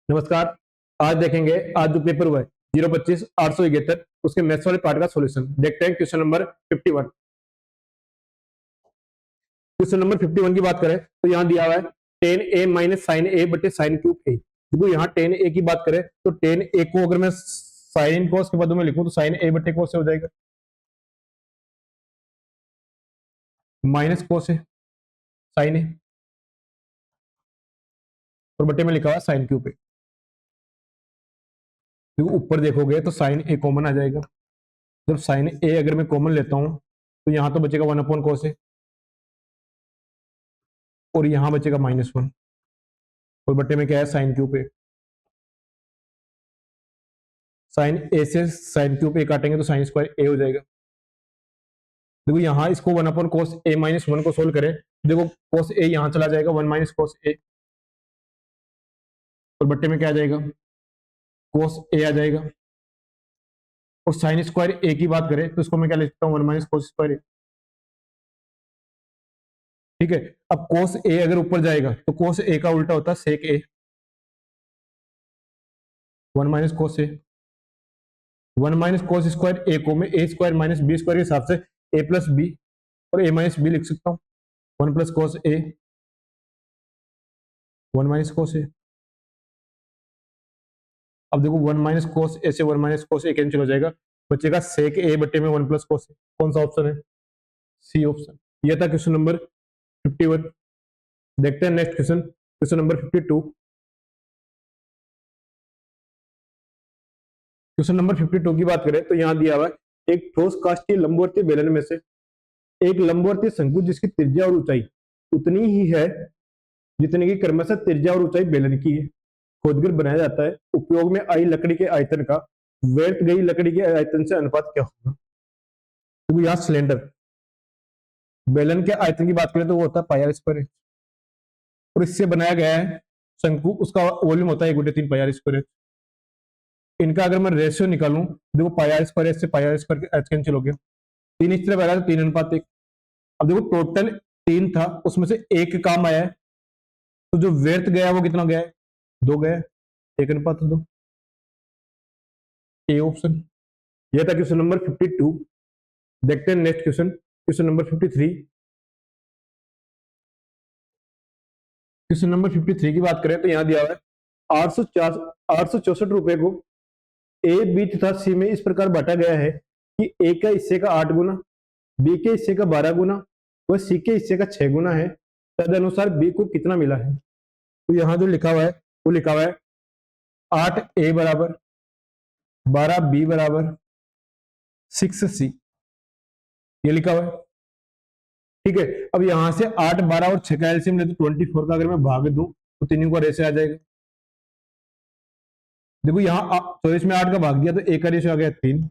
नमस्कार। आज देखेंगे, आज जो पेपर हुआ है 025/871 उसके मैथ्स वाले पार्ट का सॉल्यूशन। देखते हैं क्वेश्चन नंबर 51। क्वेश्चन नंबर 51 की बात करें तो यहाँ दिया हुआ है टेन ए माइनस साइन ए बटे साइन क्यूब ए। देखो यहाँ टेन ए की बात करें तो टेन ए को अगर मैं साइन कोस के पदों में लिखूं तो साइन ए बटे कोस से हो जाएगा, माइनस कोस है साइन ए और बटे में लिखा हुआ साइन क्यूब ए। देखो ऊपर देखोगे तो साइन ए कॉमन आ जाएगा। जब साइन ए अगर मैं कॉमन लेता हूं तो यहां तो बचेगा 1 अपॉन कोस ए और यहां बचेगा -1 और बटे में क्या है साइन क्यूब ए। साइन ए से साइन क्यूब ए काटेंगे तो साइन स्क्वायर ए हो जाएगा। देखो यहां इसको 1 अपॉन कोस ए -1 को सोल्व करें, देखो कोस ए यहां चला जाएगा 1 माइनस कोस ए और बट्टे में क्या आ जाएगा कोस ए आ जाएगा। और साइन स्क्वायर ए की बात करें तो इसको मैं क्या लिख सकता हूँ 1 माइनस कोस स्क्वायर ए। ठीक है, अब कोस ए अगर ऊपर जाएगा तो कोस ए का उल्टा होता है सेक ए, 1 माइनस कोस ए। 1 माइनस कोस स्क्वायर ए को मैं ए स्क्वायर माइनस बी स्क्वायर के हिसाब से ए प्लस बी और ए माइनस बी लिख सकता हूँ। 1 प्लस कोस ए 1 माइनस कोस ए। अब देखो 1 माइनस कोस ए से 1 माइनस कोस ए कैंसिल हो जाएगा, बचेगा सेक ए बटे में 1 प्लस कोस ए। कौन सा ऑप्शन है? C option. यह था क्वेश्चन नंबर 51। देखते हैं next question, question number 52। Question number 52 की बात करें तो यहां दिया हुआ है एक ठोस काष्ठीय लंबवर्तीय बेलन में से एक लंबवर्तीय शंकु जिसकी त्रिज्या और ऊंचाई उतनी ही है जितनी की क्रमशः त्रिज्या और ऊंचाई बेलन की है, खोदकर बनाया जाता है। उपयोग में आई लकड़ी के आयतन का व्यर्थ गई लकड़ी के आयतन से अनुपात क्या होगा? तो यहाँ सिलेंडर बेलन के आयतन की बात करें तो वो होता है पाई आर स्क्वायर और इससे बनाया गया है शंकु, उसका वॉल्यूम होता है 1/3 पाई आर स्क्वायर। इनका अगर मैं रेशियो निकालूं, देखो पाई आर स्क्वायर से पाई आर स्क्वायर एच कैंसिल हो गया, 3 इस तरह बना तो 3:1। अब देखो टोटल 3 था, उसमें से एक काम आया है तो जो व्यर्थ गया वो कितना गया है? 2 गया, 1:2। A option. यह था क्वेश्चन नंबर 52। देखते हैं next question, question number 53। Question number 53 की बात करें तो यहां दिया हुआ है 864 रुपए को ए बी तथा सी में इस प्रकार बांटा गया है कि ए का हिस्से का 8 गुना, बी के हिस्से का 12 गुना व सी के हिस्से का 6 गुना है। तदनुसार बी को कितना मिला है? तो यहां जो लिखा हुआ है वो लिखा हुआ है 8 ए बराबर 12 बी बराबर 6 सी, ये लिखा हुआ है। ठीक है, अब यहां से 8, 12 और 6 का एलसीएम ले तो 24 का अगर मैं भाग दूं तो तीनों का रेशियो आ जाएगा। देखो यहाँ 24 में 8 का भाग दिया तो ए का रेशियो आ गया 3,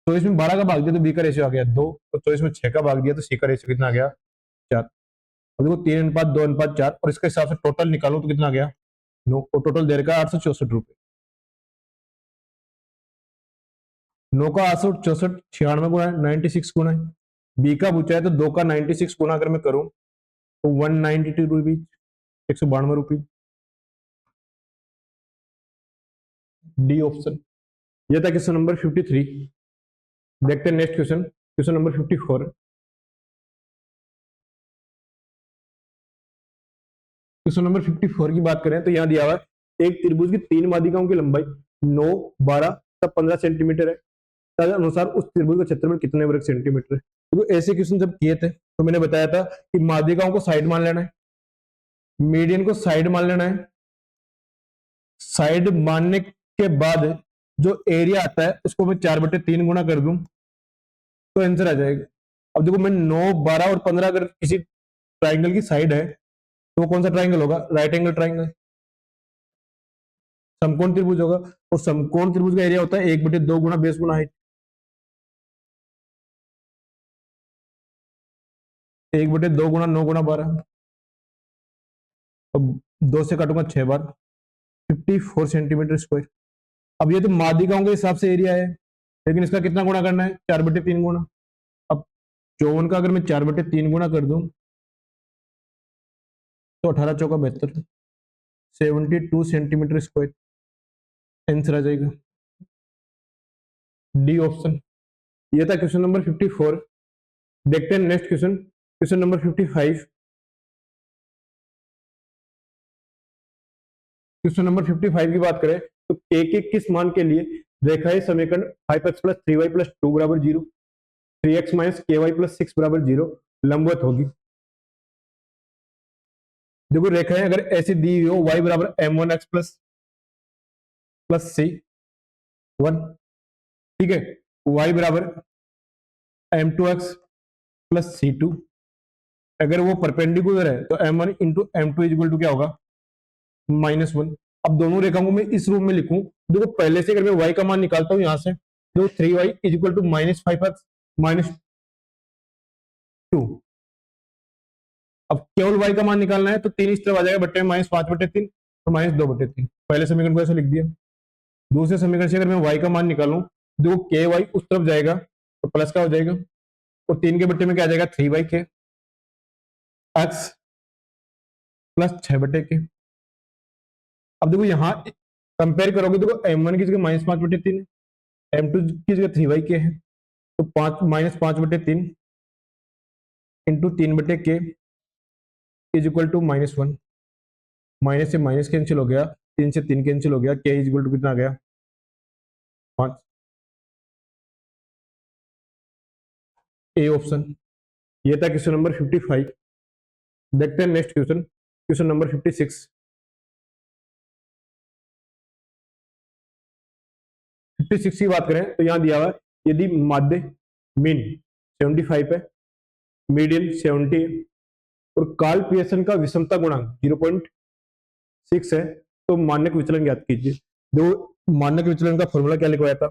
24 में 12 का भाग दिया तो बी का रेशियो आ गया 2 और 24 में 6 का भाग दिया तो सी का रेशियो कितना आ गया 4। अब देखो 3:2:4 और इसके हिसाब से टोटल निकालो तो कितना आ गया 9 और टोटल दे रखा है 864 रुपए। 9 का 864 96 गुना है, 96 गुना है। बी का पूछा है तो 2 का 96 गुना अगर मैं करूं तो 192 रुपीज, 192 रुपीज। D option. यह था क्वेश्चन नंबर 53। देखते हैं next question, question number 54। Question number 54 की बात करें तो यहां दिया हुआ है एक त्रिभुज की 3 माध्यिकाओं की लंबाई 9, 12 तथा 15 सेंटीमीटर है। तदनुसार उस त्रिभुज का क्षेत्रफल कितने वर्ग सेंटीमीटर है? तो ऐसे क्वेश्चन जब किए थे तो मैंने बताया था कि माध्यिकाओं को साइड मान लेना है, मीडियन को साइड मान लेना है। साइड मानने के बाद जो एरिया आता है उसको मैं 4/3 गुना कर दूं तो आंसर आ जाएगा। अब देखो मैं 9, 12 और 15 अगर किसी ट्राइंगल की साइड है तो कौन सा ट्राइंगल होगा? राइट एंगल ट्राइंगल, समकोण त्रिभुज होगा। और समकोण त्रिभुज का एरिया होता है 1/2 गुना बेस गुना हाइट, 1/2 गुना 9 गुना 12। अब 2 से काटूंगा 6 बार, 54 सेंटीमीटर स्क्वायर। अब ये तो माध्यिकाओं के हिसाब से एरिया है, लेकिन इसका कितना गुना करना है? 4/3 गुना। अब 54 का अगर मैं 4/3 गुना कर दूं तो 18 चौका 72, 72 सेंटीमीटर स्क्वायर, आंसर आ जाएगा डी ऑप्शन। ये था क्वेश्चन नंबर 54। देखते हैं next question, question number 55। Question number 55 की बात करें तो के किस मान के लिए रेखाएं समीकरण 5x प्लस 3y प्लस 2 बराबर 0, 3x माइनस के वाई प्लस 6 बराबर 0 लंबवत होगी। देखो रेखाएं अगर ऐसी दी हुई हो, y बराबर m1x प्लस प्लस सी 1, ठीक है, y बराबर m2x प्लस सी 2, अगर वो परपेंडिकुलर है तो m1 into m2 equal to क्या होगा, -1। अब दोनों रेखाओं को मैं इस रूप में लिखूं, देखो पहले से अगर मैं y का मान निकालता हूं यहां से, जो 3y इक्वल टू -5x -2। अब केवल y का मान निकालना है तो 3 इस तरफ आ जाएगा, बट्टे में -5/3 तो -2/3। पहले समीकरण को ऐसे लिख दिया। दूसरे समीकरण से अगर मैं y का मान निकालूं, देखो के वाई उस तरफ जाएगा तो प्लस का हो जाएगा, और 3 के बट्टे में क्या आ जाएगा, 3y के x प्लस 6/के। अब देखो यहाँ कंपेयर करोगे, देखो m1 की जगह -5/3 है, m2 की जगह 3y के है, तो 5/3 इंटू 3/के इज इक्वल टू -1। माइनस से माइनस कैंसिल हो गया, 3 से 3 कैंसिल हो गया, के इज इक्वल टू कितना आ गया, 5। ए ऑप्शन। ये था क्वेश्चन नंबर 55। देखते हैं नेक्स्ट क्वेश्चन, क्वेश्चन नंबर 56। 56 की बात करें तो यहां दिया हुआ है यदि माध्य मीन 75 है, मीडियन 70 है, और काल पियर्सन का विषमता गुणांक 0.6 है, तो मानक विचलन ज्ञात कीजिए। दो मानक विचलन का फॉर्मूला क्या लिखवाया था,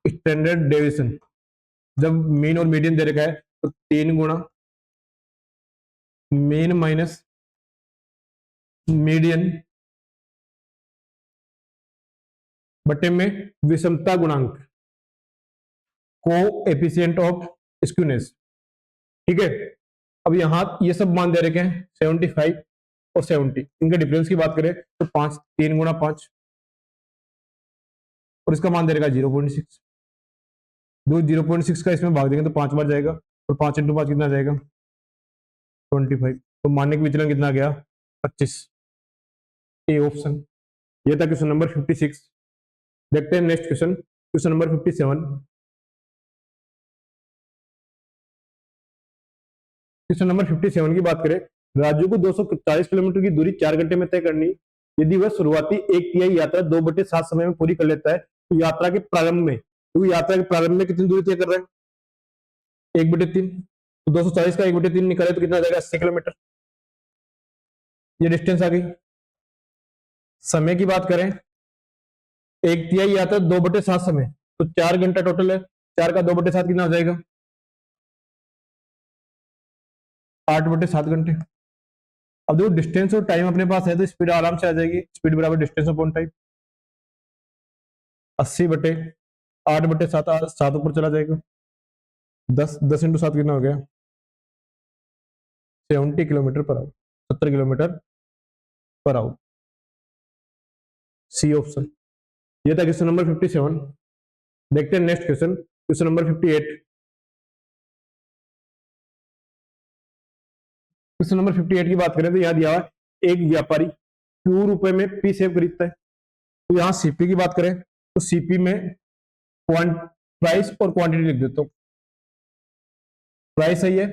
स्टैंडर्ड डेविएशन। जब मीन और मीडियन दे रखा है तो 3 गुणा मीन माइनस मीडियन बटे में विषमता गुणांक, को एफिशिएंट ऑफ स्क्यूनेस, ठीक है। अब यहां ये सब मान दे रखे हैं 75 और 70, इनके डिफरेंस की बात करें तो 5, 3 गुणा 5, और इसका मान दे रखा 0.6। दो 0.6 का इसमें भाग देंगे तो 5 बार जाएगा, और 5 इंटू 5 कितना जाएगा, 25। तो मानक विचलन कितना गया, 25। ए ऑप्शन। ये था क्वेश्चन नंबर 56। देखते हैं next question, question number 57। Question number 57 की बात करें, राजू को 240 किलोमीटर की दूरी 4 घंटे में तय करनी, यदि वह शुरुआती 1/3 यात्रा 2/7 समय में पूरी कर लेता है तो यात्रा के प्रारंभ में, तो यात्रा के प्रारंभ में कितनी दूरी तय कर रहा है, 1/3। तो 240 का 1/3 निकाले तो कितना आ जाएगा, 80 किलोमीटर। ये डिस्टेंस आ गई। समय की बात करें, 1/3 यात्रा 2/7 समय, तो 4 घंटा टोटल है, 4 का 2/7 कितना हो जाएगा, 8/7 घंटे। अब देखो डिस्टेंस और टाइम अपने पास है तो स्पीड आराम से आ जाएगी, स्पीड बराबर डिस्टेंस अपॉन टाइम, 80/8/7, 7 ऊपर चला जाएगा, 10 इंटू 7 कितना हो गया, 70 kilometre per hour, 70 kilometre per hour. C option. ये था क्वेश्चन नंबर 57। देखते हैं next question, question number 58। Question number 58 की बात करें तो यहां दिया हुआ एक व्यापारी Q रुपए में P सेब खरीदता है, तो यहां सीपी की बात करें तो सीपी में प्राइस और क्वांटिटी लिख देता हूं। प्राइस सही है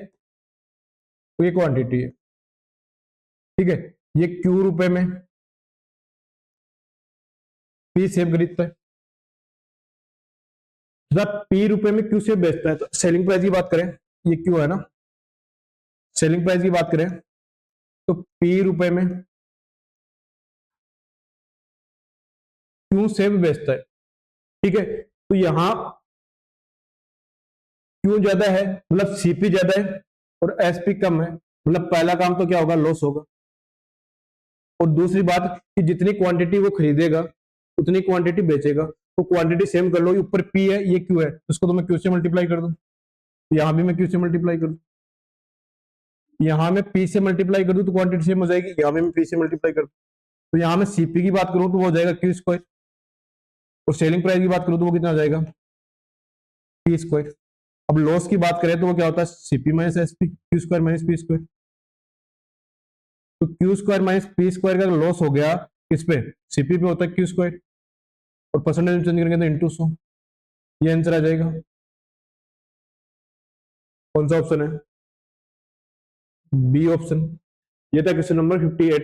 तो ये क्वांटिटी है, ठीक है। ये Q रुपए में P सेब खरीदता है, जब P रुपए में Q सेब बेचता है तो सेलिंग प्राइस की बात करें, ये Q है ना, सेलिंग प्राइस की बात करें तो P रुपए में Q सेब बेचता है, ठीक है। तो यहां Q ज्यादा है मतलब सीपी ज्यादा है और एसपी कम है, मतलब पहला काम तो क्या होगा, लॉस होगा। और दूसरी बात कि जितनी क्वांटिटी वो खरीदेगा उतनी क्वांटिटी बेचेगा, तो क्वांटिटी सेम कर लो, ये ऊपर पी है ये क्यू है, उसको तो मैं क्यू से मल्टीप्लाई कर दूं, यहां भी मैं क्यू से मल्टीप्लाई कर दूं, यहां में पी से मल्टीप्लाई कर दूं तो क्वांटिटी सेम हो जाएगी, यहां में पी से मल्टीप्लाई कर दूं तो यहां में सीपी की बात करूं तो वो हो जाएगा क्यू स्क्वायर, और सेलिंग प्राइस की बात करूं तो वो कितना हो जाएगा पी स्क्वायर। अब लॉस की बात करें तो वो क्या होता है CP minus SP, Q square minus P square. तो Q square minus P square का लॉस हो गया किस पे, सीपी पे होता है क्यू स्क्वायर, और परसेंटेज में चेंज करेंगे तो इंटू 100, ये आंसर आ जाएगा। कौन सा ऑप्शन है, बी ऑप्शन। ये था क्वेश्चन नंबर 58।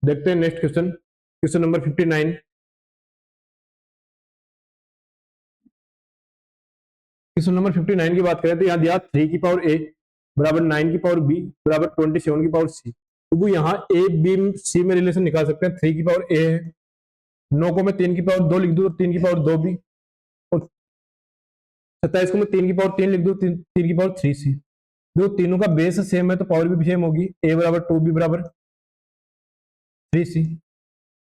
देखते हैं next question, question number 59। Question number 59 की बात करें तो यहाँ दिया 3 की पावर ए बराबर 9 की पावर बी बराबर 27 की पावर सी। तो यहाँ ए बी सी में रिलेशन निकाल सकते हैं। 3 की पावर ए है, 9 को मैं 3 की पावर 2 लिख दूं तो 3 की पावर 2 बी, और 27 को मैं 3 की पावर 3 लिख दूं 3 की पावर 3 सी। जो तीनों का बेस सेम है तो पावर भी सेम होगी, ए बराबर 2 बी बराबर 3 सी।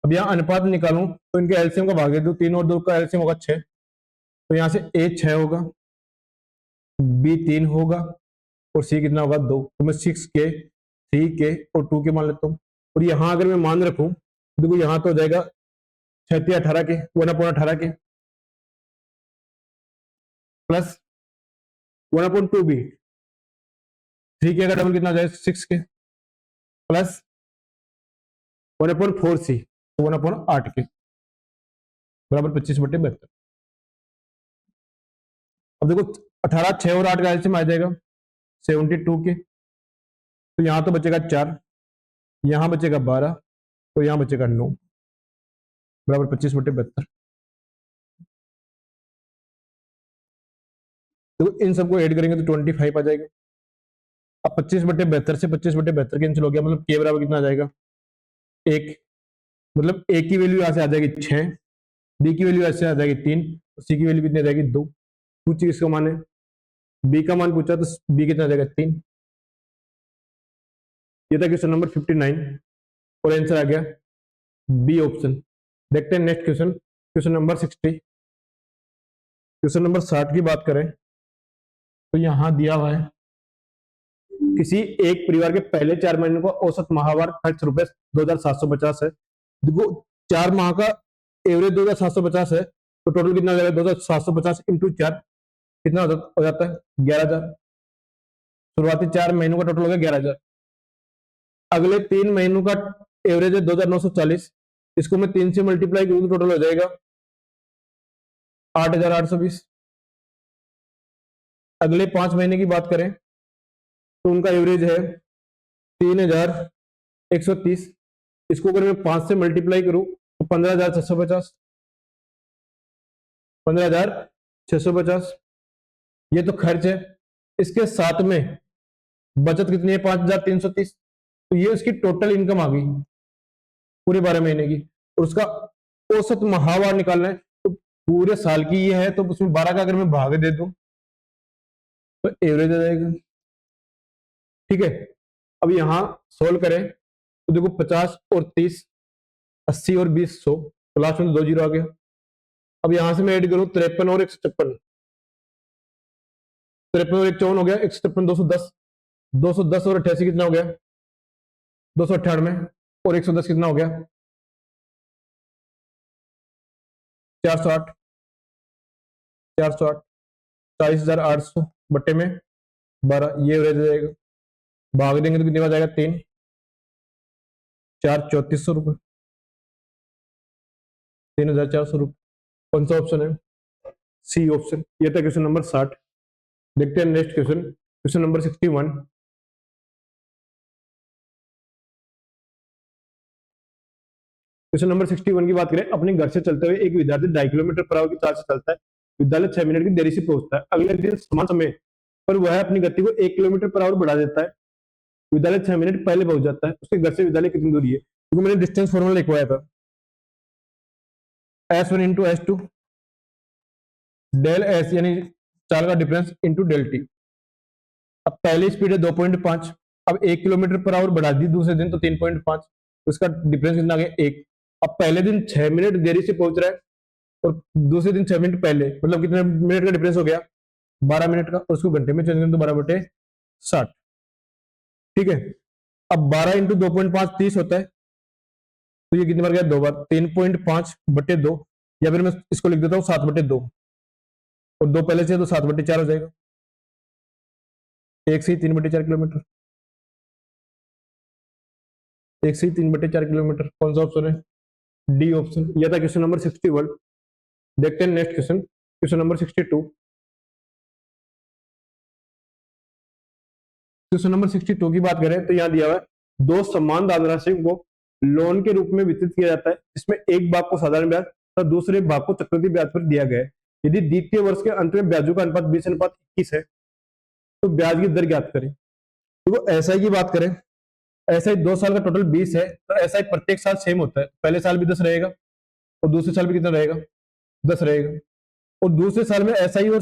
अब यहाँ अनुपात निकालूं तो इनके एलसीएम का भाग दे दूं, 3 और 2 का एलसीएम होगा 6, तो यहाँ से ए 6 होगा, बी 3 होगा, और सी कितना होगा 2। तो मैं 6 के 3 के और 2 के मान लेता हूँ। और यहाँ अगर मैं मान रखूं तो देखो यहाँ तो हो जाएगा 6 18 के 1/18 के प्लस 1/2 बी, 3 के का डबल कितना हो जाएगा 6 के प्लस 1/4 सी, 1/8 के बराबर 25/72। अब देखो 18 6 और 8 का एलसीएम आ जाएगा 72 के, तो यहाँ तो बचेगा 4, यहाँ बचेगा 12, तो यहाँ बचेगा 9 बराबर 25/72। तो इन सबको ऐड करेंगे तो 25 आ जाएगा। अब 25/72 से 25/72 कैंसिल हो गया, मतलब के बराबर कितना आ जाएगा 1, मतलब ए की वैल्यू यहाँ से आ जाएगी 6, बी की वैल्यू ऐसे आ जाएगी 3, सी की वैल्यू कितनी आ जाएगी 2। पूछिए किसका मान है, बी का मान पूछा तो बी कितना आ जाएगा 3। ये था क्वेश्चन नंबर 59 और आंसर आ गया बी ऑप्शन। देखते हैं next question, question number 60। Question number 60 की बात करें तो यहां दिया हुआ है किसी एक परिवार के पहले 4 महीनों का औसत माहवार खर्च रुपए 2750 है। देखो 4 माह का एवरेज 2750 है, तो टोटल कितना हो जाएगा 2750 इंटू 4 कितना हो जाता है 11,000। शुरुआती 4 महीनों का टोटल हो गया 11,000। अगले 3 महीनों का एवरेज है 2,940, इसको मैं 3 से मल्टीप्लाई करूँ तो टोटल हो जाएगा 8,820। अगले 5 महीने की बात करें तो उनका एवरेज है 3,130, इसको अगर मैं 5 से मल्टीप्लाई करूं तो 15,650, 15,650 ये तो खर्च है। इसके साथ में बचत कितनी है 5,330, तो ये उसकी टोटल इनकम आ गई पूरे 12 महीने की। और उसका औसत माहवार निकालना है, तो पूरे साल की ये है तो उसमें 12 का अगर मैं भाग दे दूं तो एवरेज आ जाएगा। ठीक है, अब यहां सोल्व करें तो देखो 50 और 30, 80 और 20 100, तो लास्ट में 2 जीरो आ गया। अब यहां से मैं ऐड करूं 53 और 156, 53 और 54 हो गया, 156 210, 210 और 88 कितना हो गया 298, और 110 कितना हो गया 408, 408, 40,800 बट्टे में 12, ये एवरेज आ जाएगा। भाग देंगे तो कितने आ जाएगा 3, 4 3400 रुपये, 3,400 रुपये। कौन सा ऑप्शन है, सी ऑप्शन। ये था क्वेश्चन नंबर 60। देखते हैं next question, question number 61। Question number 61 की बात करें, अपने घर से चलते हुए एक विद्यार्थी 2.5 किलोमीटर पर आवर की चाल से चलता है, विद्यालय 6 मिनट की देरी से पहुंचता है। अगले दिन समान समय पर वह अपनी गति को 1 किलोमीटर पर आवर बढ़ा देता है, विद्यालय 6 मिनट पहले पहुंच जाता है। उसके घर से विद्यालय कितनी दूरी है, क्योंकि मैंने डिस्टेंस फॉर्मूला लिखवाया था S1 into S2 del S यानी चाल का डिफरेंस इंटू डेल टी। अब पहली स्पीड है 2.5, अब 1 किलोमीटर पर आवर बढ़ा दी दूसरे दिन तो 3.5, उसका डिफरेंस कितना आ गया 1। अब पहले दिन 6 मिनट देरी से पहुंच रहा है और दूसरे दिन 6 मिनट पहले, मतलब कितने मिनट का डिफरेंस हो गया 12 मिनट का, और उसको घंटे में चेंज करें तो 12/60। ठीक है। अब 12 इंटू 2.5 30 होता है, तो ये कितनी बार गया? 2 बार। 3.5/2, या फिर मैं इसको लिख देता हूँ 7/2, और 2 पहले से तो 7/4 हो जाएगा। 1 से 3/4 किलोमीटर, 1 से 3/4 किलोमीटर। कौन सा ऑप्शन है? D option. यह था क्वेश्चन नंबर 61। देखते हैं next question, question number 62। Question number 62 की बात करें तो यहां दिया हुआ है 2 समान धनराशि को लोन के रूप में वितरित किया जाता है, इसमें एक भाग को साधारण ब्याज तथा दूसरे भाग को चक्रवृद्धि ब्याज पर दिया गया है। यदि द्वितीय वर्ष के अंत में ब्याजों का अनुपात 20:21 है, तो ब्याज की दर ज्ञात करें। तो एसआई की बात करें, एसआई 2 साल का टोटल 20 है, तो एसआई प्रत्येक साल सेम होता है। पहले साल भी 10 रहेगा, और दूसरे साल भी कितना रहेगा? 10 रहेगा। और दूसरे साल में एसआई और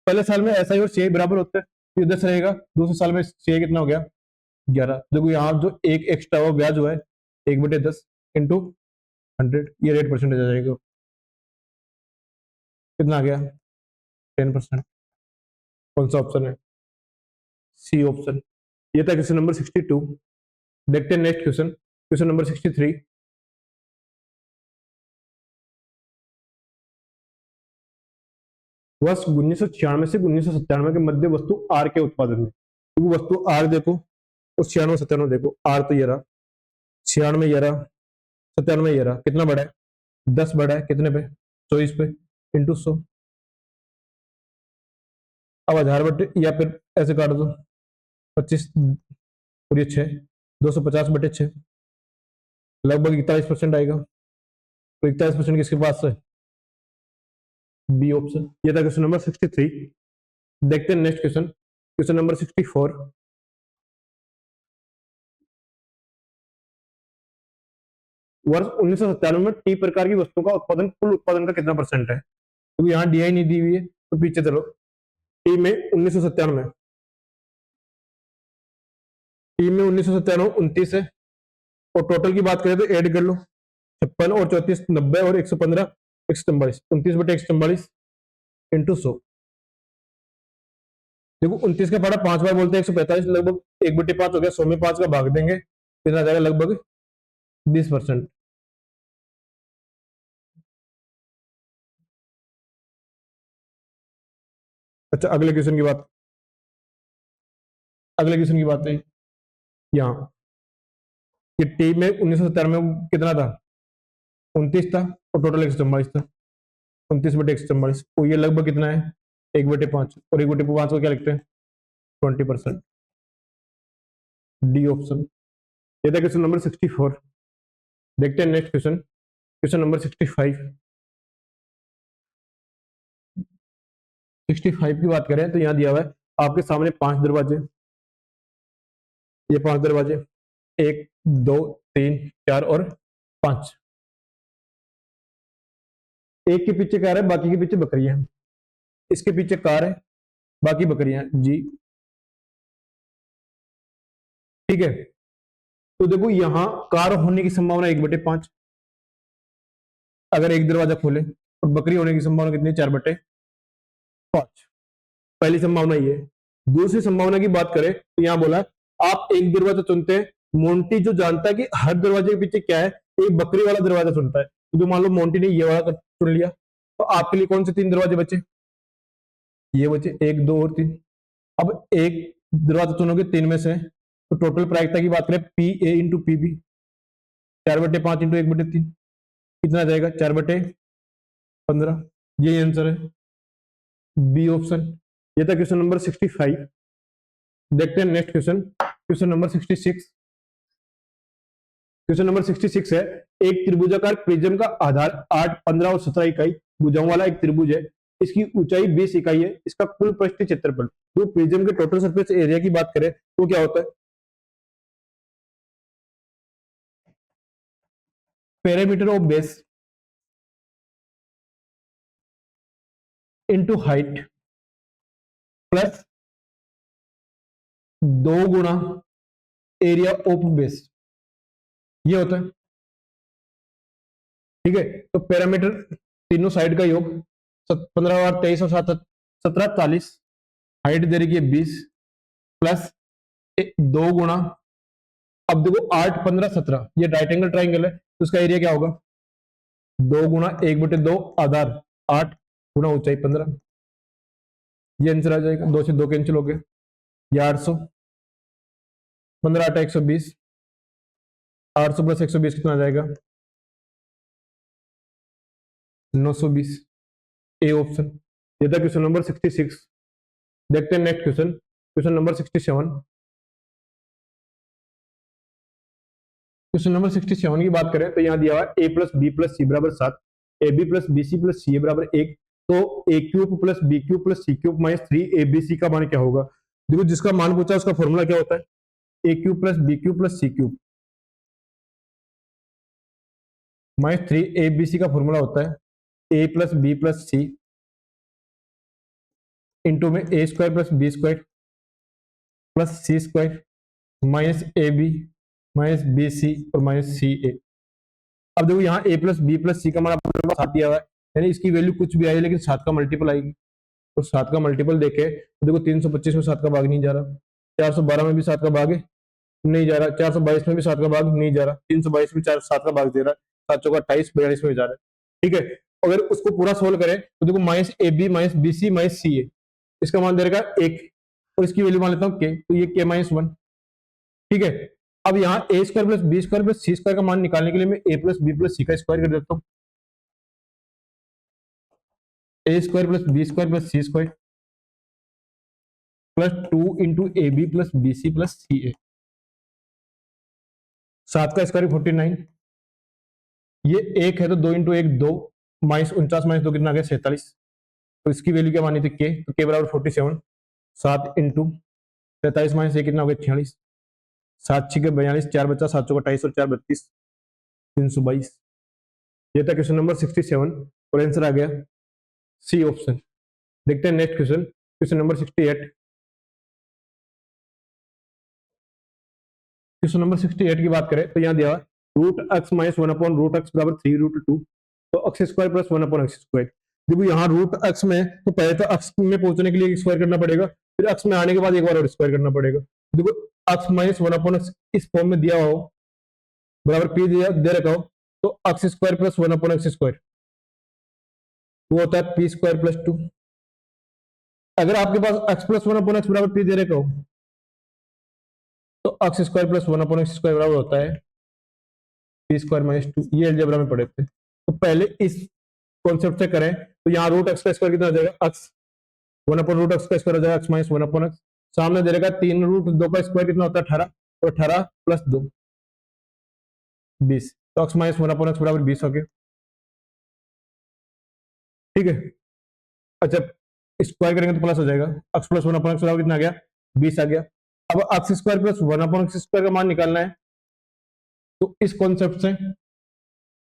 पहले साल में एसआई और सीआई बराबर होते हैं, तो ये 10 रहेगा। दूसरे साल में सीआई कितना हो गया? 11। देखो यहाँ जो एक एक्स्ट्रा हुआ ब्याज हुआ है 1/10 इंटू 100, ये रेट परसेंटेज आ जाएगा। कितना आ गया? 10%। कौन सा ऑप्शन है? C option. ये था क्वेश्चन नंबर 62। देखते हैं नेक्स्ट क्वेश्चन, क्वेश्चन नंबर 63। वर्ष 1996 से 1997 के मध्य वस्तु आर के उत्पादन में, तो वस्तु आर देखो और 96 97 देखो। आर तो ये रहा, 96 ये रहा, 97 ये रहा। कितना बढ़ा है? 10 बढ़ा है। कितने पे? 24 पे इंटू 100। अब 1000 या फिर ऐसे काट दो, 25 और ये 6, 250/6, लगभग 41% आएगा। तो 41% किसके पास है? B option. ये था क्वेश्चन नंबर 63। देखते हैं नेक्स्ट क्वेश्चन, क्वेश्चन नंबर 64। वर्ष 1997 में टी प्रकार की वस्तुओं का उत्पादन कुल उत्पादन का कितना परसेंट है? क्योंकि यहाँ डीआई नहीं दी हुई है, तो पीछे चलो। टी में 1997, टी में 1997 29 है, और टोटल की बात करें तो ऐड कर लो, 56 और 34 90 और 115 144, 29/144 इंटू 100। देखो 29 का पड़ा 5 बार बोलते हैं 145, लगभग 1/5 हो गया। 100 में 5 का भाग देंगे, कितना आ जाएगा? लगभग 20%। अच्छा, अगले क्वेश्चन की बात है यहाँ कि टी में 1997 में कितना था? 29 था, और टोटल 144 था। 29/144, तो ये लगभग कितना है? 1/5, और 1/5 को क्या लिखते हैं? 20%। D option. ये था क्वेश्चन नंबर 64। देखते हैं नेक्स्ट क्वेश्चन, क्वेश्चन नंबर 65। 65 की बात करें तो यहाँ दिया हुआ है आपके सामने 5 दरवाजे, ये 5 दरवाजे, 1 2 3 4 और 5। एक के पीछे कार है, बाकी के पीछे बकरियां हैं। इसके पीछे कार है, बाकी बकरियां हैं जी। ठीक है, तो देखो यहां कार होने की संभावना 1/5, अगर एक दरवाजा खोले, और बकरी होने की संभावना कितनी? 4/5। पहली संभावना ये है। दूसरी संभावना की बात करें तो यहां बोला आप एक दरवाजा चुनते हैं। मोंटी जो जानता है कि हर दरवाजे के पीछे क्या है, एक बकरी वाला दरवाजा चुनता है। तो जो मान लो मोंटी ने ये वाला चुन लिया, तो आपके लिए कौन से 3 दरवाजे बचे? ये बचे 1 2 और 3। अब एक दरवाजा चुनोगे 3 में से, तो टोटल प्रायिकता की बात करें P A into P B, 4/5 into 1/3, कितना आ जाएगा? 4/15। यही आंसर है, बी ऑप्शन। ये था क्वेश्चन नंबर 65। देखते हैं next question, question number 66। Question number 66 है, एक त्रिभुजाकार प्रिज्म का आधार 8 15 और 17 इकाई भुजाओं वाला एक त्रिभुज है। इसकी ऊंचाई 20 इकाई है। इसका कुल पृष्ठीय क्षेत्रफल, जो प्रिज्म के टोटल सरफेस एरिया की बात करें तो क्या होता है? Perimeter of base into height plus 2 Guna area of base, ये होता है। ठीक है, तो पैरामीटर तीनों साइड का योग 15 और 23 और 7 17 40, हाइट दे रही है 20 प्लस दो गुणा, अब देखो 8 15 17, ये राइट एंगल ट्राइंगल है तो उसका एरिया क्या होगा, 2 गुणा 1/2 आधार 8 गुणा ऊंचाई 15, ये आंसर आ जाएगा। 2 से 2 कैंसिल हो गया, ये 800, 15 8 120, 800 प्लस 120 कितना आ जाएगा, 920। A option. ये था क्वेश्चन नंबर 66। देखते हैं next question, question number 67। Question number 67 की बात करें तो यहाँ दिया हुआ A plus B plus C बराबर 7, A B plus B C plus C बराबर 1, तो A cube plus B cube plus C cube minus 3 A B C का मान क्या होगा। देखो जिसका मान पूछा उसका फॉर्मूला क्या होता है, A cube plus B cube plus C cube minus 3 A B C का फॉर्मूला होता है A plus B plus C into में A square plus B square plus C square minus A B minus B C और minus C A. अब देखो यहाँ a plus B plus C का मान अपने पास 7 दिया हुआ है, यानी इसकी वैल्यू कुछ भी आई लेकिन 7 का मल्टीपल आएगी, और 7 का मल्टीपल देखे तो देखो 325 में 7 का भाग नहीं जा रहा, 412 में भी 7 का भाग नहीं जा रहा, 422 में भी 7 का भाग नहीं जा रहा, 322 में 7 का भाग दे रहा है, 7 चौका 28 42 में जा रहा है। ठीक है, अगर उसको पूरा सोल्व करें तो देखो minus A B minus B C minus C A, इसका मान दे रहेगा 1 और इसकी वैल्यू मान लेता हूँ के, तो ये के माइनस 1। ठीक है, अब यहाँ A square plus B square plus C square का मान निकालने के लिए मैं A plus B plus C का स्क्वायर कर देता हूँ, A square plus B square plus C square plus 2 into A B plus B C plus C A, 7 का स्क्वायर 49, ये 1 है तो 2 इंटू 1 2, माइनस 49 माइनस 2 कितना आ गया 47, तो इसकी वैल्यू क्या मानी थी के, तो के बराबर 47, 7 इंटू 43 माइनस 1 कितना हो गया 46, 7 6 42, 4 बचा 7 चौका 28 और 4 32, 322। ये था क्वेश्चन नंबर 67 और आंसर आ गया सी ऑप्शन। देखते हैं next question, question number 68। Question number 68 की बात करें तो यहाँ दिया root x minus 1 upon root x बराबर 3√2, तो x square plus 1 upon x square. देखो यहाँ रूट एक्स में तो पहले तो एक्स में पहुंचने के लिए स्क्वायर करना पड़ेगा, फिर एक्स में आने के बाद एक बार और स्क्वायर करना पड़ेगा। देखो एक्स माइनस 1 अपॉन एक्स इस फॉर्म में दिया हो बराबर पी दिया दे रखा हो, तो x square plus 1 upon x square वो होता है पी स्क्वायर प्लस 2। अगर आपके पास एक्स प्लस 1 अपॉन एक्स बराबर पी दे रखा हो तो x square plus 1 upon x square बराबर होता है पी स्क्वायर माइनस 2, ये अलजेब्रा में पढ़े थे। तो पहले इस कॉन्सेप्ट से करें तो यहाँ रूट एक्स का स्क्वायर कितना आ जाएगा, एक्स 1 अपॉन रूट एक्स का स्क्वायर हो जाएगा एक्स माइनस 1 अपॉन एक्स, सामने दे रहेगा 3√2 का स्क्वायर कितना होता है 18, और 18 प्लस 2 20, तो एक्स माइनस 1 अपॉन एक्स बराबर 20 हो गया। ठीक है, अच्छा स्क्वायर करेंगे तो प्लस हो जाएगा, एक्स प्लस 1 अपॉन एक्स बराबर कितना आ गया 20 आ गया। अब x square plus 1 upon x square का मान निकालना है, तो इस कॉन्सेप्ट से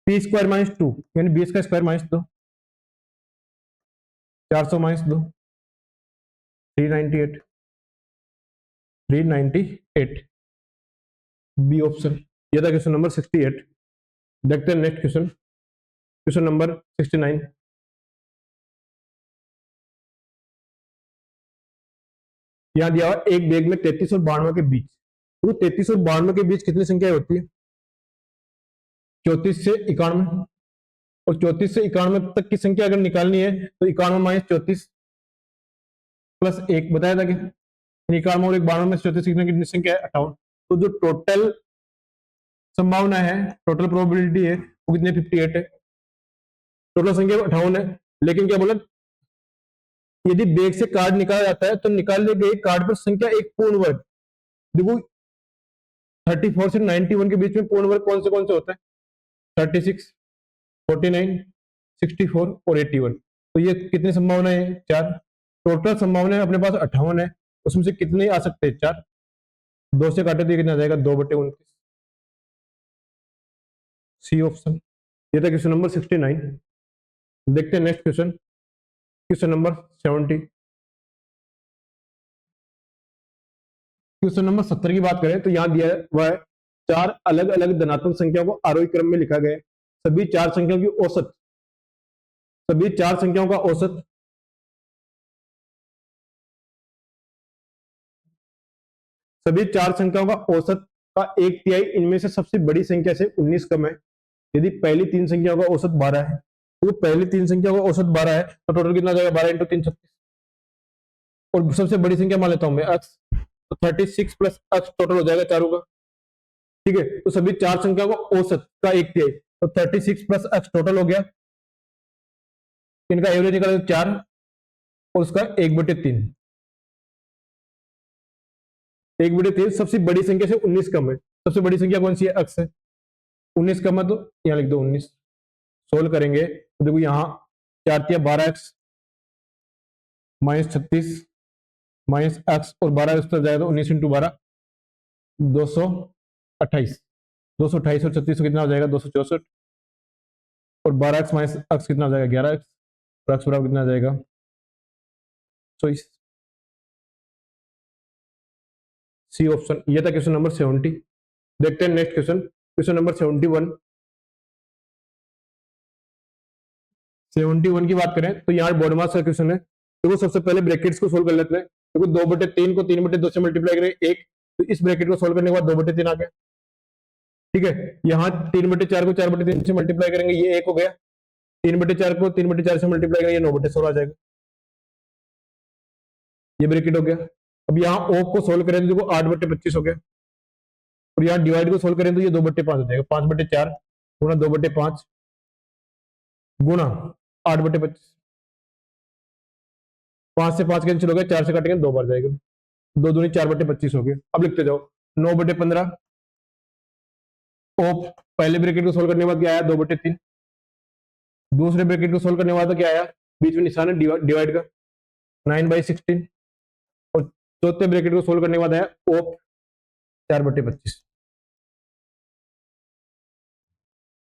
पी स्क्वायर माइनस 2 यानी 20 का square minus 2, 400 minus 2 398, 398 B option. ये था क्वेश्चन नंबर 68। देखते हैं नेक्स्ट क्वेश्चन, क्वेश्चन नंबर 69। यहां दिया हुआ एक बेग में 33 और 92 के बीच, तो 33 और 92 के बीच कितनी संख्या होती है, 34 से 91, और 34 से 91 तक की संख्या अगर निकालनी है तो 91 माइनस 34 प्लस 1 बताया था कि 91 और 92 में 34 कितनी संख्या है 58, तो जो टोटल संभावना है टोटल प्रोबेबिलिटी है वो कितनी 58 है, टोटल संख्या 58 है। लेकिन क्या बोला, यदि बेग से कार्ड निकाला जाता है तो निकाले गए कार्ड पर संख्या एक पूर्ण वर्ग, देखो 34 से 91 के बीच में पूर्ण वर्ग कौन से होता है 36, 49, 64 और 81, तो ये कितनी संभावना है 4, टोटल संभावना अपने पास 58 है, उसमें से कितने आ सकते हैं 4, 2 से काटे तो ये कितना आ जाएगा 2/29, सी ऑप्शन। ये था क्वेश्चन नंबर 69। देखते हैं next question, question number 70। Question number 70 की बात करें तो यहां दिया है वह है 4 अलग अलग धनात्मक संख्याओं को आरोही क्रम में लिखा गया है, सभी 4 संख्याओं की औसत, सभी 4 संख्याओं का औसत सभी चार संख्याओं का औसत का एक तिहाई इनमें से सबसे बड़ी संख्या से 19 कम है। यदि पहली तीन संख्याओं का औसत 12 है, तो पहली तीन संख्याओं का औसत 12 है, तो टोटल कितना जाएगा? 12 इंटू 3 36। और सबसे बड़ी संख्या मान लेता हूं मैं x, तो 36 प्लस x टोटल हो जाएगा चारों का। ठीक है, तो सभी चार संख्याओं का औसत का एक तिहाई, तो 36 प्लस x टोटल हो गया। इनका एवरेज निकाले 4 और उसका 1/3। 1/3 सबसे बड़ी संख्या से 19 कम है। सबसे बड़ी संख्या कौन सी है? x है। 19 कम है तो यहां लिख दो 19। सोल्व करेंगे तो देखो यहां 4 तिया 12x माइनस 36 माइनस x और 12 इस तरफ जाएगा तो 19 इंटू 12 228। 228 और 36 कितना हो जाएगा? 264। और 12x माइनस x कितना हो जाएगा? 11x। और x बराबर कितना आ जाएगा? 24। C option. ये था क्वेश्चन नंबर 70। देखते हैं नेक्स्ट क्वेश्चन, क्वेश्चन नंबर 71। 71 की बात करें तो यहाँ बॉडी मास का क्वेश्चन है। देखो सबसे पहले ब्रैकेट्स को सोल्व कर लेते हैं। देखो 2/3 को 3/2 से मल्टीप्लाई करें 1, तो इस ब्रैकेट को सोल्व करने के बाद 2/3 आ गया। ठीक है, यहाँ 3/4 को 4/3 से मल्टीप्लाई करेंगे, ये 1 हो गया। 3/4 को 3/4 से मल्टीप्लाई करेंगे, ये 9/16 आ जाएगा। ये ब्रैकेट हो गया। अब यहाँ ऑफ को सोल्व करें तो देखो 8/25 हो गया। और यहाँ डिवाइड को सोल्व करें तो ये 2/5 हो जाएगा। 5/4 गुणा 2/5 गुणा 8/25। 5 से 5 कैंसिल हो गया, 4 से काटेंगे 2 बार जाएगा। 2 दूनी 4/25 हो गया। अब लिखते जाओ 9/15। ऑफ पहले ब्रैकेट को सोल्व करने के बाद क्या आया? 2/3। दूसरे ब्रैकेट को सोल्व करने के बाद क्या आया? बीच में निशान है डिवाइड का, 9/16। और चौथे ब्रैकेट को सोल्व करने के बाद आया ऑफ 4/25।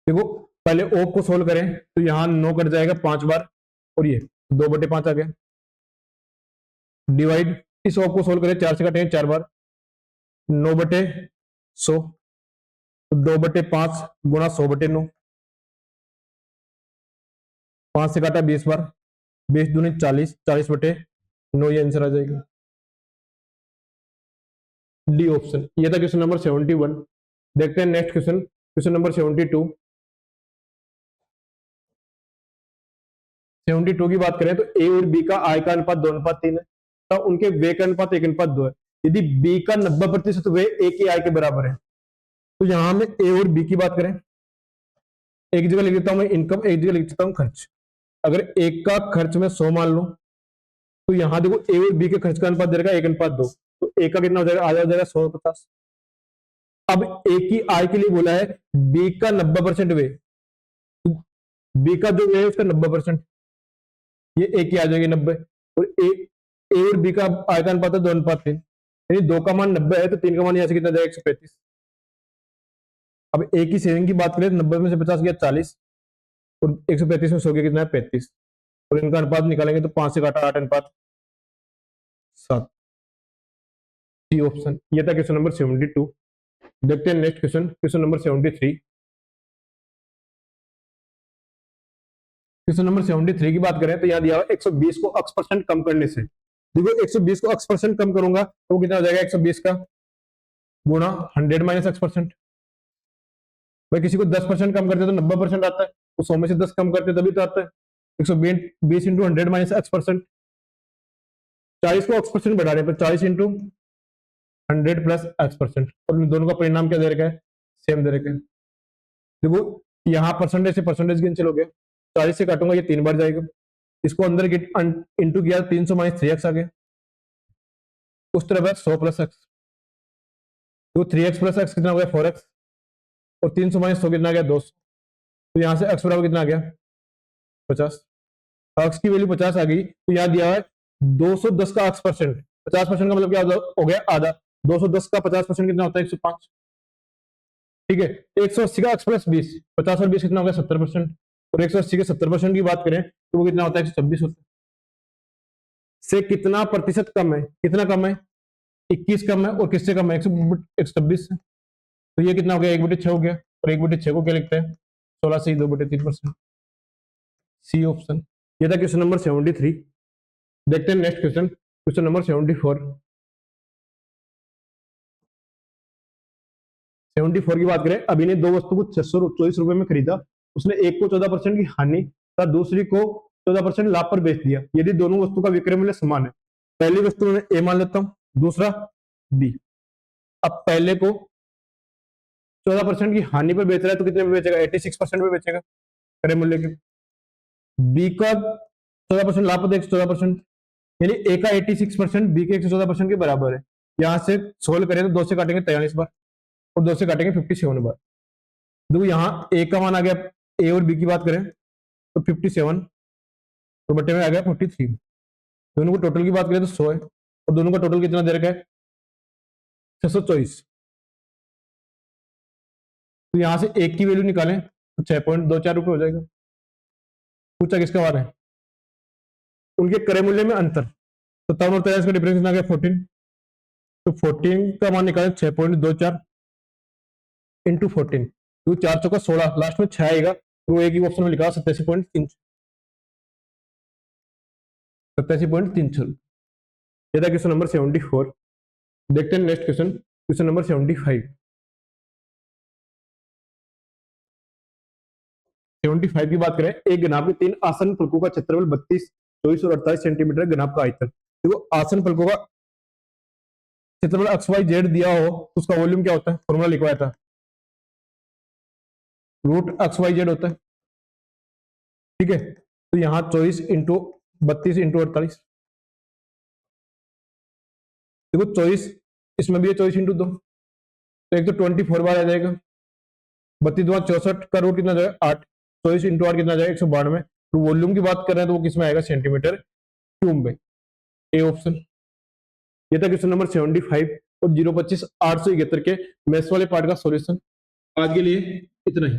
देखो पहले ऑफ को सोल्व करें तो यहां 9 कट जाएगा 5 बार, और ये 2/5 आ गया। डिवाइड, इस ऑफ को सोल्व करें 4 से काटेंगे 4 बार, 9/100। तो 2/5 गुणा 100/9। 5 से काटा 20 बार, 20 दूनी 40, 40/9 ये आंसर आ जाएगा। D option. ये था क्वेश्चन नंबर 71। देखते हैं नेक्स्ट क्वेश्चन, क्वेश्चन नंबर 72। 72 की बात करें तो ए और बी का आय का अनुपात 2:3 है, तो उनके व्यय का अनुपात 1:2 है। यदि बी का 90% व्यय ए की आय के बराबर है, तो यहां में ए और बी की बात करें, एक जगह लिख देता हूं मैं इनकम, एक जगह लिख देता हूं खर्च। अगर एक का खर्च में 100 मान लो, तो यहां देखो ए और बी के खर्च का अनुपात दे रखा है 1:2, तो ए का कितना हो जाएगा? आधा हो जाएगा 150। अब ए की आय के लिए बोला है बी का 90% व्यय, बी का जो व्यय है उसका 90%, ये ए की आ जाएगी 90। और ए और बी का आय का अनुपात है 2:3, यानी 2 का मान 90 है तो 3 का मान यहां से कितना जाएगा? 135। अब ए की सेविंग की बात करें तो 90 में से 50 गया 40, और 135 में 100 गया कितना है? 35। और इनका अनुपात निकालेंगे तो 5 से काटा 8:7। C option. ये था क्वेश्चन नंबर 72। देखते हैं next question, question number 73। Question number 73 की बात करें तो यहां दिया हुआ 120 को x% कम करने से। देखो 120 को x% कम करूंगा तो वो कितना हो जाएगा? 120 का गुणा 100 माइनस x%। भाई किसी को 10% कम करते तो 90% आता है, तो 100 में से 10 कम करते तभी तो आता है। 120 इंटू 100 माइनस x%। 40 को x% बढ़ाने पर 40 इंटू 100 प्लस x%। और इन दोनों का परिणाम क्या दे रखा है? सेम दे रखा है। देखो यहाँ परसेंटेज से परसेंटेज कैंसिल हो गया, 40 से काटूंगा ये 3 बार जाएगा। इसको अंदर इंटू किया 300 माइनस 3x आ गया। उस तरफ है 100 प्लस एक्स, तो 3x प्लस एक्स कितना हो गया? 4x। और 300 माइनस 100 कितना आ गया? 200। तो यहाँ से x बराबर कितना आ गया? 50। x की वैल्यू 50 आ गई, तो यहाँ दिया है 210 का x%। 50% का मतलब क्या हो गया? आधा। 210 का 50% कितना होता है? 105। ठीक है, 180 का x प्लस 20, 50 और 20 कितना हो गया? 70%। और 180 के 70% की बात करें तो वो कितना होता है? 126 होता है। से कितना प्रतिशत कम है? कितना कम है? 21 कम है। और किससे कम है? 126 से। तो ये कितना हो गया? 1/6 हो गया। और 1/6 को क्या लिखते हैं? 16 से 2/3%। C option. ये था क्वेश्चन नंबर 73। देखते हैं नेक्स्ट क्वेश्चन, क्वेश्चन नंबर 74। 74 की बात करें, अभी ने दो वस्तु को 624 रुपए में खरीदा, उसने एक को 14% की हानि तथा दूसरी को 14% लाभ पर बेच दिया यदि दोनों वस्तु का विक्रय मूल्य समान है। पहली वस्तु में ए मान लेता हूं, दूसरा बी। अब पहले को 14% की हानि पर बेच रहा है तो कितने पे बेचेगा, 86% पे बेचेगा क्रय मूल्य के। बी का 14% लाभ पर 14%, यानी ए का 86% बी के 114% के बराबर है। यहां से सोल्व करें तो 2 से काटेंगे 43 बार और 2 से काटेंगे 57 बार। देखो यहाँ ए का मान आ गया, ए और बी की बात करें तो 57 तो बटे में आ गया 43। दोनों को टोटल की बात करें तो 100 है और दोनों का टोटल कितना दे रखा है 624। तो यहां से एक की वैल्यू निकालें तो 6.24 रुपए हो जाएगा। पूछा किसका बार है, उनके क्रय मूल्य में अंतर, तो 57 और 43 का डिफरेंस आ गया 14। तो 14 का मान निकालें 6.24 इंटू 14, तो 4 चौका 16, लास्ट में 6 आएगा तो वो एक ही ऑप्शन में लिखा 87.36। ये था क्वेश्चन नंबर 74। देखते हैं नेक्स्ट क्वेश्चन, क्वेश्चन नंबर 75। 75 की बात करें, एक घनाभ के 3 आसन फलकों का क्षेत्रफल 32, 24 और 48 सेंटीमीटर, घनाभ का आयतन। देखो आसन फलकों का क्षेत्रफल एक्स वाई जेड दिया हो तो उसका वॉल्यूम क्या होता है, फॉर्मूला लिखवाया था, रूट एक्स वाई जेड होता है। ठीक है, तो यहाँ 24 इंटू 32 इंटू 48, देखो 24 इसमें भी है, 24 इंटू 2 तो एक तो 24 बार आ जाएगा। 32 2 64 का रूट कितना जाएगा 8, 24 इंटू 8 कितना जाएगा 192। तो वॉल्यूम की बात कर रहे हैं तो वो किसमें आएगा, सेंटीमीटर क्यूब में, ए ऑप्शन। ये था क्वेश्चन नंबर 75 और 025 871 के मैथ्स वाले पार्ट का सॉल्यूशन। आज के लिए इतना ही।